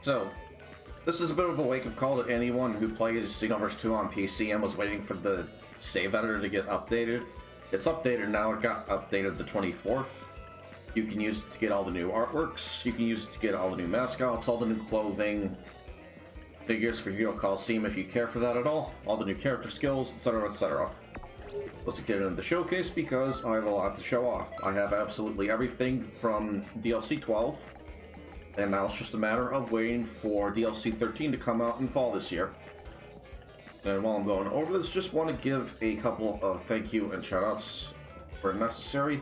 So, this is a bit of a wake-up call to anyone who plays Xenoverse 2 on PC and was waiting for the save editor to get updated. It's updated now, it got updated the 24th. You can use it to get all the new artworks, you can use it to get all the new mascots, all the new clothing, figures for Hero Coliseum if you care for that at all the new character skills, etc, etc. Let's get into the showcase because I have a lot to show off. I have absolutely everything from DLC 12, and now it's just a matter of waiting for DLC 13 to come out in fall this year. And while I'm going over this, just want to give a couple of thank you and shoutouts where necessary.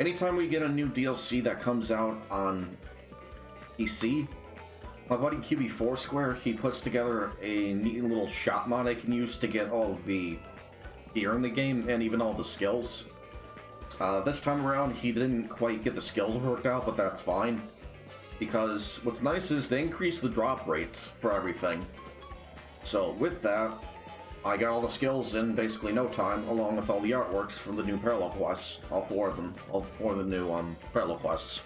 Anytime we get a new DLC that comes out on PC, my buddy QB4 Square, he puts together a neat little shop mod I can use to get all of the gear in the game and even all the skills. This time around, he didn't quite get the skills worked out, but that's fine. Because what's nice is they increase the drop rates for everything. So with that, I got all the skills in basically no time, along with all the artworks from the new parallel quests, all four of them, all four of the new parallel quests.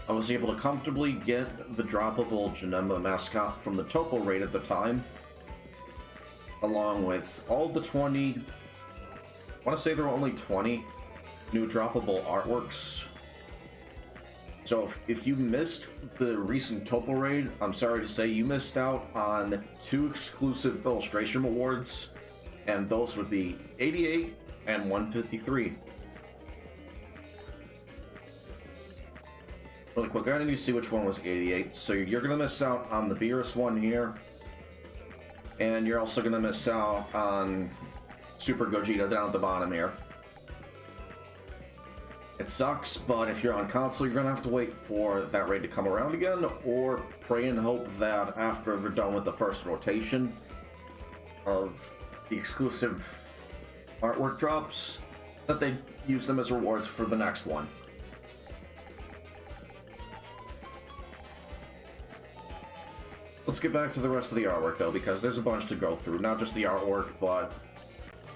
I was able to comfortably get the droppable Janemba mascot from the Topo raid at the time, along with all the 20, I want to say there were only 20 new droppable artworks. So if you missed the recent Topo raid, I'm sorry to say you missed out on 2 exclusive illustration awards, and those would be 88 and 153. Really quick, I need to see which one was 88. So you're going to miss out on the Beerus one here, and you're also going to miss out on Super Gogeta down at the bottom here. It sucks, but if you're on console, you're going to have to wait for that raid to come around again, or pray and hope that after they're done with the first rotation of the exclusive artwork drops, that they use them as rewards for the next one. Let's get back to the rest of the artwork, though, because there's a bunch to go through. Not just the artwork, but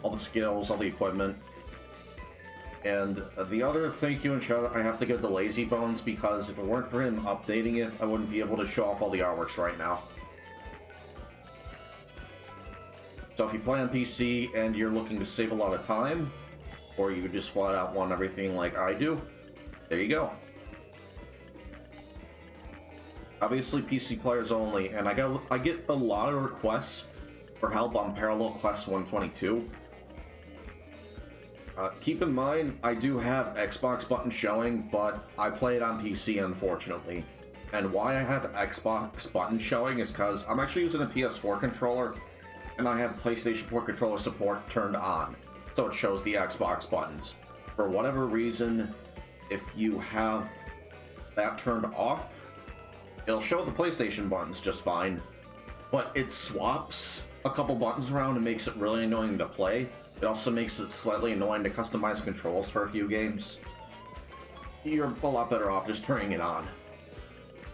all the skills, all the equipment. And the other thank you and shout out I have to give to Lazy Bones, because if it weren't for him updating it, I wouldn't be able to show off all the artworks right now. So if you play on PC and you're looking to save a lot of time, or you just flat out want everything like I do, there you go. Obviously PC players only, and I get a lot of requests for help on Parallel Quest 122. Keep in mind, I do have Xbox buttons showing, but I play it on PC, unfortunately. And why I have Xbox buttons showing is because I'm actually using a PS4 controller, and I have PlayStation 4 controller support turned on, so it shows the Xbox buttons. For whatever reason, if you have that turned off, it'll show the PlayStation buttons just fine, but it swaps a couple buttons around and makes it really annoying to play. It also makes it slightly annoying to customize controls for a few games. You're a lot better off just turning it on.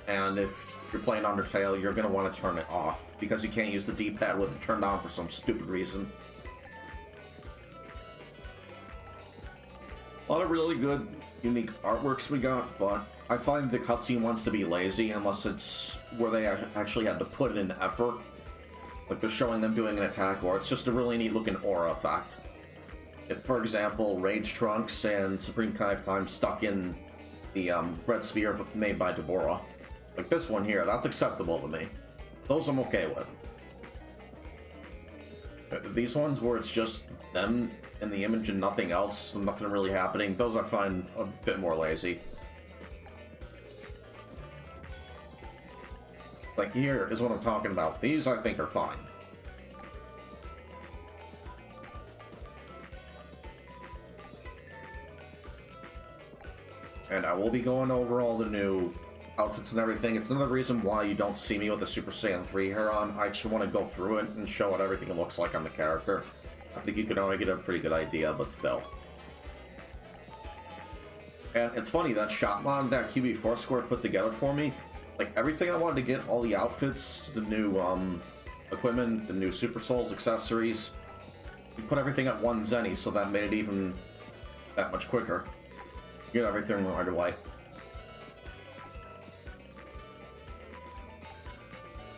And if you're playing Undertale, you're going to want to turn it off, because you can't use the D-pad with it turned on for some stupid reason. A lot of really good, unique artworks we got, but I find the cutscene ones to be lazy unless it's where they actually had to put in effort. Like they're showing them doing an attack, or it's just a really neat looking aura effect. For example, Rage Trunks and Supreme Kai of Time stuck in the red sphere made by Deborah. Like this one here, that's acceptable to me. Those I'm okay with. These ones where it's just them in the image and nothing else, and nothing really happening, those I find a bit more lazy. Like here is what I'm talking about. These I think are fine. And I will be going over all the new outfits and everything. It's another reason why you don't see me with the Super Saiyan 3 hair on. I actually want to go through it and show what everything looks like on the character. I think you can already get a pretty good idea, but still. And it's funny, that shop mod that QB4 Square put together for me, like everything I wanted to get, all the outfits, the new equipment, the new Super Souls accessories, you put everything at one Zenny, so that made it even that much quicker. Get everything right away.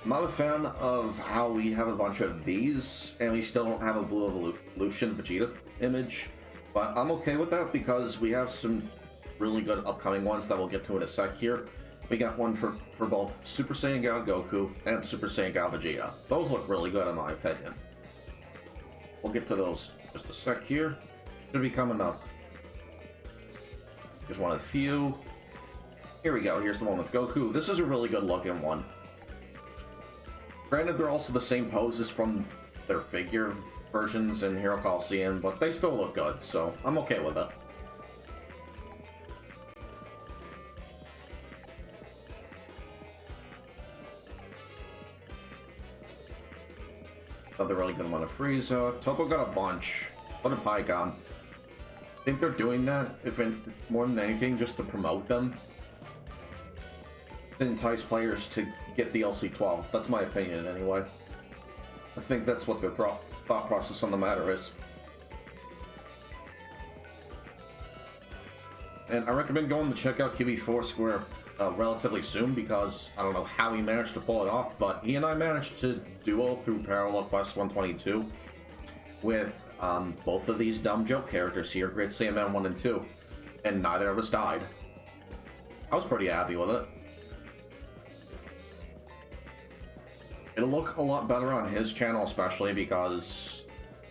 I'm not a fan of how we have a bunch of these, and we still don't have a Blue Evolution Vegeta image. But I'm okay with that because we have some really good upcoming ones that we'll get to in a sec here. We got one for both Super Saiyan God Goku and Super Saiyan God Vegeta. Those look really good in my opinion. We'll get to those in just a sec here. Should be coming up. Here's one of the few. Here we go, here's the one with Goku. This is a really good looking one. Granted, they're also the same poses from their figure versions in Hero Coliseum, but they still look good, so I'm okay with it. Another really good one of Frieza. Topo got a bunch. What a Pygon. I think they're doing that, if more than anything, just to promote them. To entice players to get the LC12. That's my opinion, anyway. I think that's what their thought process on the matter is. And I recommend going to check out QB4 Square relatively soon, because I don't know how he managed to pull it off, but he and I managed to duo through Parallel Quest 122 with both of these dumb joke characters here, Great Saiyaman 1 and 2, and neither of us died. I was pretty happy with it. It'll look a lot better on his channel, especially because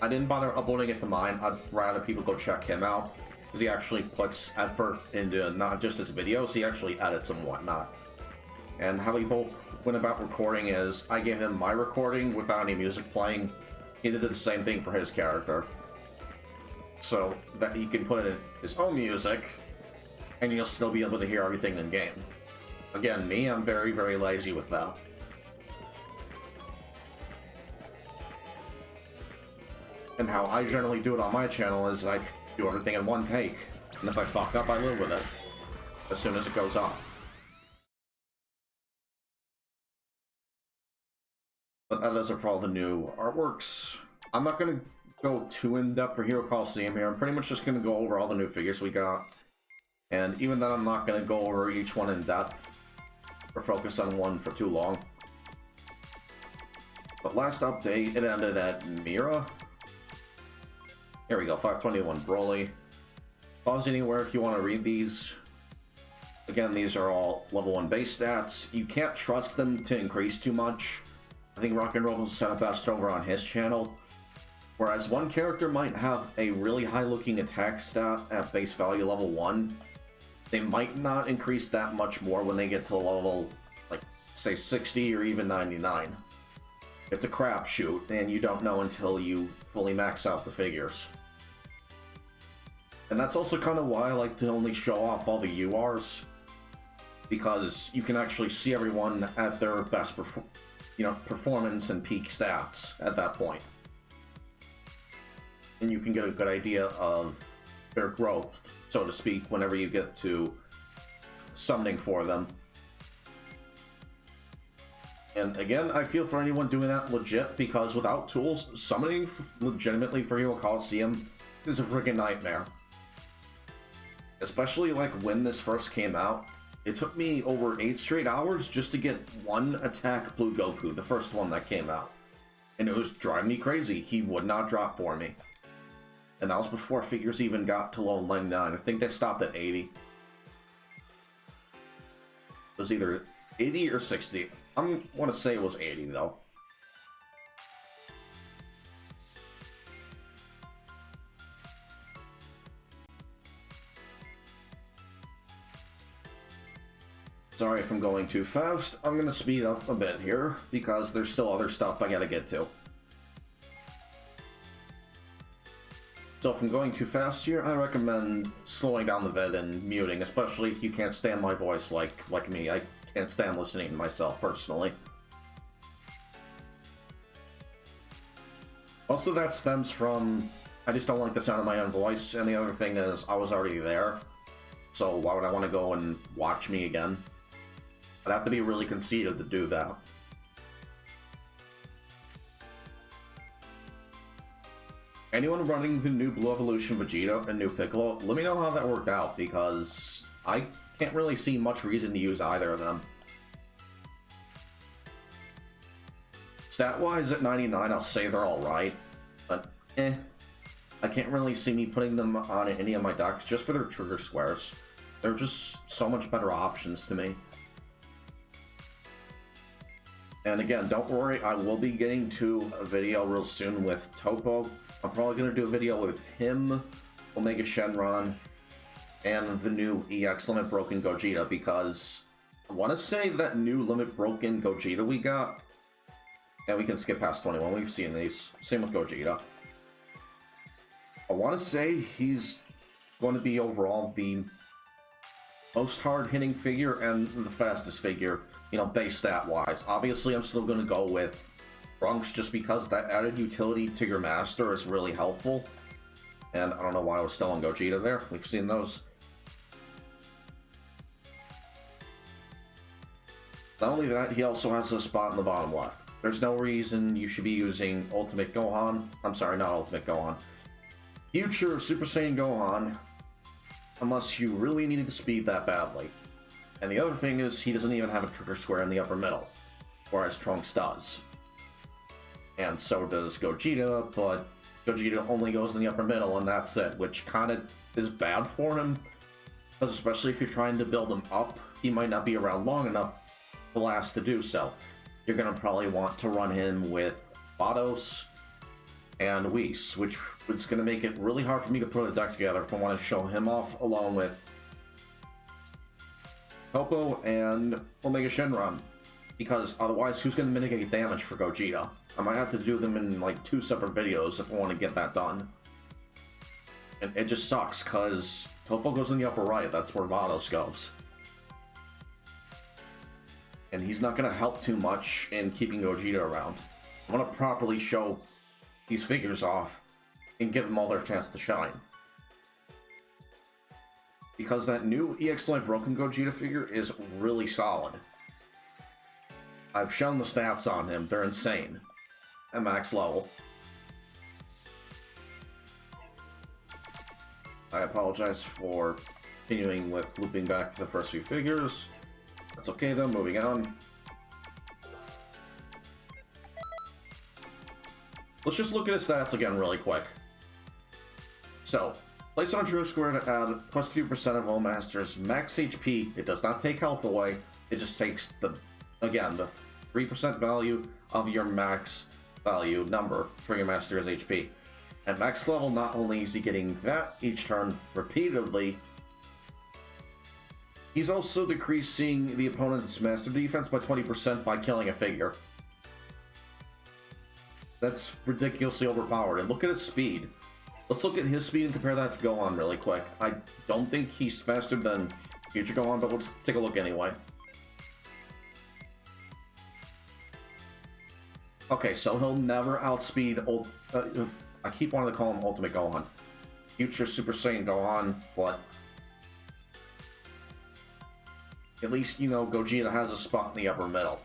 I didn't bother uploading it to mine. I'd rather people go check him out, because he actually puts effort into not just his videos, he actually edits and whatnot. And how we both went about recording is, I gave him my recording without any music playing. He did the same thing for his character, so that he can put in his own music, and you'll still be able to hear everything in game. Again, me, I'm very, very lazy with that. And how I generally do it on my channel is I do everything in one take, and if I fuck up, I live with it as soon as it goes off. But that does it for all the new artworks. I'm not going to go too in-depth for Hero Coliseum here. I'm pretty much just going to go over all the new figures we got. And even then, I'm not going to go over each one in depth or focus on one for too long. But last update, it ended at Mira. Here we go, 521 Broly. Pause anywhere if you want to read these. Again, these are all level 1 base stats. You can't trust them to increase too much. I think Rock and Roll will set up best over on his channel. Whereas one character might have a really high looking attack stat at base value level 1. They might not increase that much more when they get to level, like, say 60 or even 99. It's a crapshoot, and you don't know until you fully max out the figures. And that's also kind of why I like to only show off all the URs, because you can actually see everyone at their best performance and peak stats at that point. And you can get a good idea of their growth, so to speak, whenever you get to summoning for them. And again, I feel for anyone doing that legit, because without tools, summoning legitimately for Hero Coliseum is a friggin' nightmare. Especially like when this first came out, it took me over 8 straight hours just to get one attack Blue Goku, the first one that came out. And it was driving me crazy. He would not drop for me. And that was before figures even got to level 99. I think they stopped at 80. It was either 80 or 60. I want to say it was 80 though. Sorry if I'm going too fast. I'm going to speed up a bit here, because there's still other stuff I gotta get to. So if I'm going too fast here, I recommend slowing down the vid and muting, especially if you can't stand my voice like me. I can't stand listening to myself, personally. Also, that stems from, I just don't like the sound of my own voice, and the other thing is, I was already there, so why would I want to go and watch me again? I'd have to be really conceited to do that. Anyone running the new Blue Evolution Vegeta and new Piccolo, let me know how that worked out, because I can't really see much reason to use either of them. Stat-wise, at 99, I'll say they're alright, but I can't really see me putting them on any of my decks just for their trigger squares. They're just so much better options to me. And again, don't worry, I will be getting to a video real soon with Topo. I'm probably going to do a video with him, Omega Shenron, and the new EX Limit Broken Gogeta, because I want to say that new Limit Broken Gogeta we got, and we can skip past 21, we've seen these, same with Gogeta. I want to say he's going to be overall the most hard-hitting figure and the fastest figure, you know, base stat-wise. Obviously, I'm still going to go with Trunks just because that added utility to your master is really helpful. And I don't know why I was still on Gogeta there. We've seen those. Not only that, he also has a spot in the bottom left. There's no reason you should be using Ultimate Gohan. I'm sorry, not Ultimate Gohan. Future Super Saiyan Gohan, unless you really need the speed that badly. And the other thing is, he doesn't even have a trigger square in the upper middle, whereas Trunks does. And so does Gogeta, but Gogeta only goes in the upper middle, and that's it, which kind of is bad for him, because especially if you're trying to build him up, he might not be around long enough to last to do so. You're going to probably want to run him with Vados and Whis, which is going to make it really hard for me to put a deck together if I want to show him off along with Topo and Omega Shenron, because otherwise who's going to mitigate damage for Gogeta? I might have to do them in like 2 separate videos if I want to get that done. And it just sucks because Topo goes in the upper right, that's where Vados goes. And he's not going to help too much in keeping Gogeta around. I want to properly show these figures off and give them all their chance to shine. Because that new EX Limit Broken Gogeta figure is really solid. I've shown the stats on him, they're insane. At max level. I apologize for continuing with looping back to the first few figures. That's okay though, moving on. Let's just look at his stats again really quick. So, place on a trigger square to add plus 3% of all masters max HP. It does not take health away, it just takes the 3% value of your max value number for your master's HP. At max level, not only is he getting that each turn repeatedly, he's also decreasing the opponent's master defense by 20% by killing a figure. That's ridiculously overpowered. And look at his speed. Let's look at his speed and compare that to Gohan really quick. I don't think he's faster than Future Gohan, but let's take a look anyway. Okay, so he'll never outspeed I keep wanting to call him Ultimate Gohan. Future Super Saiyan Gohan, but at least, you know, Gogeta has a spot in the upper middle.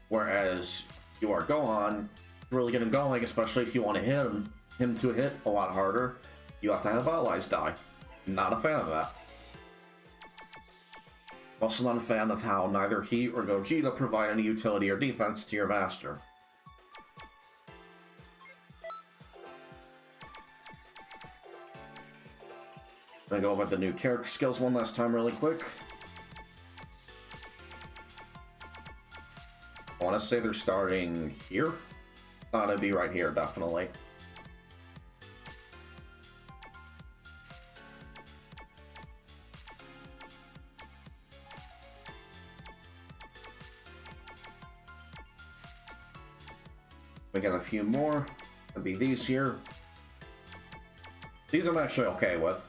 Whereas you are Gohan, really get him going, especially if you want to hit him to hit a lot harder, you have to have allies die. Not a fan of that. Also not a fan of how neither he or Gogeta provide any utility or defense to your master. I'm gonna go over the new character skills one last time really quick. I want to say they're starting here. It'd be right here, definitely. We got a few more. It'd be these here. These I'm actually okay with.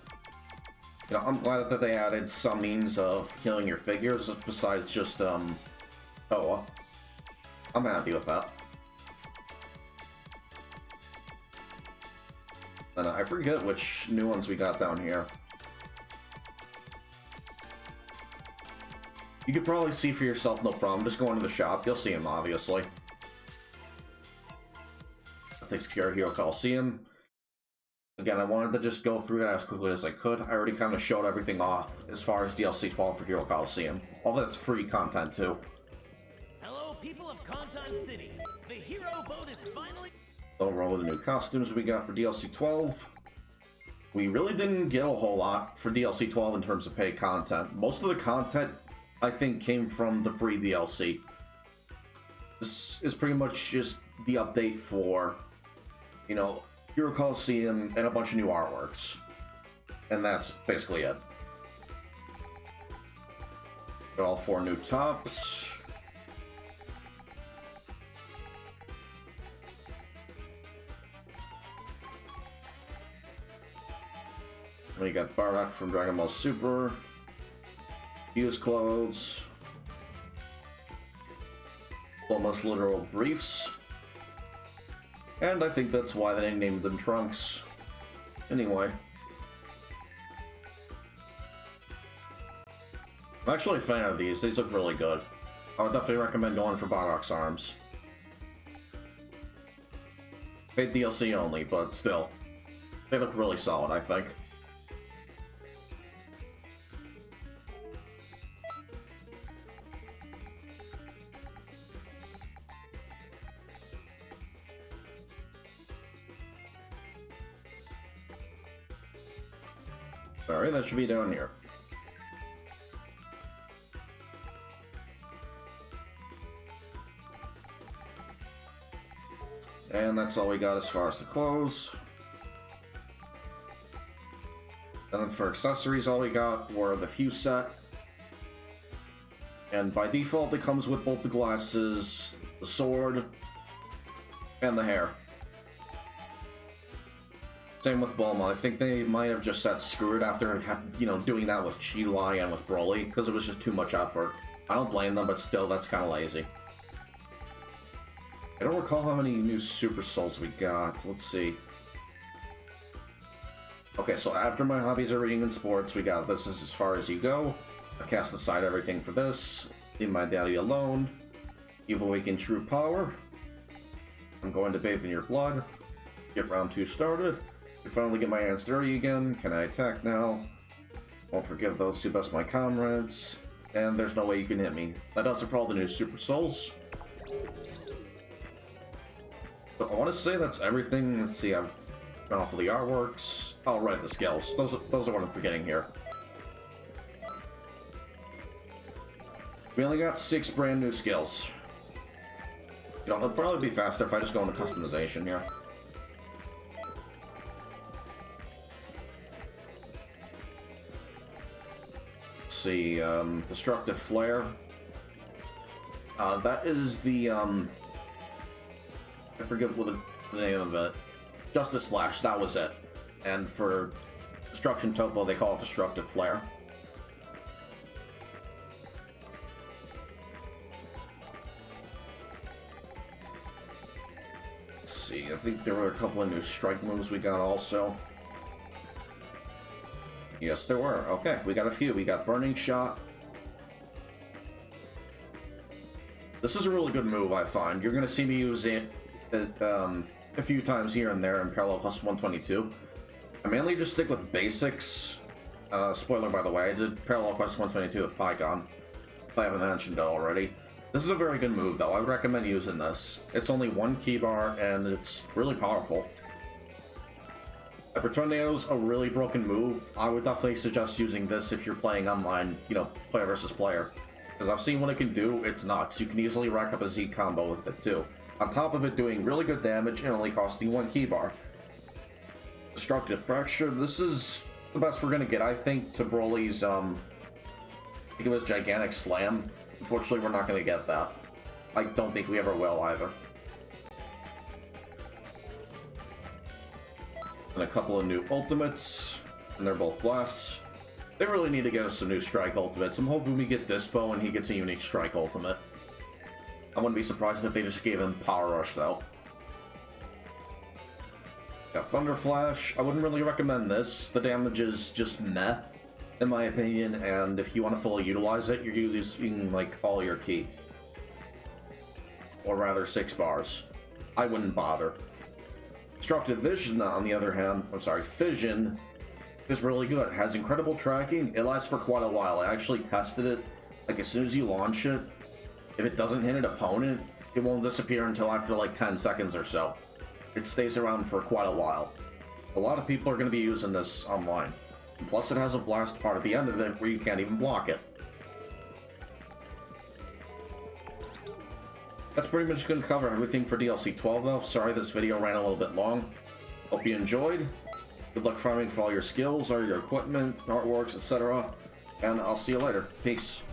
You know, I'm glad that they added some means of killing your figures besides just, Toa. I'm happy with that. And I forget which new ones we got down here. You could probably see for yourself, no problem. Just go into the shop, you'll see them, obviously. That takes care of Hero Coliseum. Again, I wanted to just go through it as quickly as I could. I already kind of showed everything off as far as DLC 12 for Hero Coliseum. All that's free content, too. Hello, people of Conton City, the hero vote is finally... Overall, the new costumes we got for DLC 12. We really didn't get a whole lot for DLC 12 in terms of paid content. Most of the content, I think, came from the free DLC. This is pretty much just the update for, you know, Hero Coliseum and a bunch of new artworks. And that's basically it. Got all 4 new tops. We got Bardock from Dragon Ball Super. Fuse clothes. Almost literal briefs. And I think that's why they named them Trunks. Anyway. I'm actually a fan of these. These look really good. I would definitely recommend going for Bardock's arms. Paid DLC only, but still. They look really solid, I think. Alright, that should be down here. And that's all we got as far as the clothes. And then for accessories, all we got were the Fuse set. And by default, it comes with both the glasses, the sword, and the hair. Same with Bulma. I think they might have just said screw it after, you know, doing that with Chi-Lai and with Broly, because it was just too much effort. I don't blame them, but still, that's kind of lazy. I don't recall how many new Super Souls we got. Let's see. Okay, so after my hobbies are reading and sports, we got This Is As Far As You Go. I cast aside everything for this. Leave my daddy alone. You've awakened true power. I'm going to bathe in your blood. Get round 2 started. You finally get my hands dirty again. Can I attack now? Won't forgive those who best my comrades. And there's no way you can hit me. That does it for all the new Super Souls. So I want to say that's everything. Let's see, I've gone off of the artworks. Oh, right, the skills. Those are what I'm forgetting here. We only got 6 brand new skills. You know, it'll probably be faster if I just go into customization here. Let's see, Destructive Flare. That is the, I forget what the name of it. Justice Flash, that was it. And for Destruction Topo, they call it Destructive Flare. Let's see, I think there were a couple of new strike moves we got also. Yes, there were. Okay, we got a few. We got Burning Shot. This is a really good move, I find. You're going to see me use it a few times here and there in Parallel Plus 122. I mainly just stick with basics. Spoiler, by the way, I did Parallel Quest 122 with Pycon, if I haven't mentioned it already. This is a very good move, though. I would recommend using this. It's only 1 key bar, and it's really powerful. Hyper Tornado's a really broken move. I would definitely suggest using this if you're playing online, you know, player versus player. Because I've seen what it can do, it's nuts. You can easily rack up a Z combo with it, too. On top of it doing really good damage and only costing 1 key bar. Destructive Fracture, this is the best we're gonna get, I think, to Broly's, I think it was Gigantic Slam. Unfortunately, we're not gonna get that. I don't think we ever will, either. And a couple of new ultimates, and they're both blasts. They really need to get us some new strike ultimates. I'm hoping we get Dispo and he gets a unique strike ultimate. I wouldn't be surprised if they just gave him Power Rush, though. Got Thunder Flash. I wouldn't really recommend this. The damage is just meh, in my opinion, and if you want to fully utilize it, you're using, like, all your key. Or rather, 6 bars. I wouldn't bother. Destructive Vision, on the other hand, Fission, is really good. It has incredible tracking. It lasts for quite a while. I actually tested it, like, as soon as you launch it. If it doesn't hit an opponent, it won't disappear until after like 10 seconds or so. It stays around for quite a while. A lot of people are going to be using this online. And plus it has a blast part at the end of it where you can't even block it. That's pretty much going to cover everything for DLC 12 though. Sorry this video ran a little bit long. Hope you enjoyed. Good luck farming for all your skills, all your equipment, artworks, etc. And I'll see you later. Peace.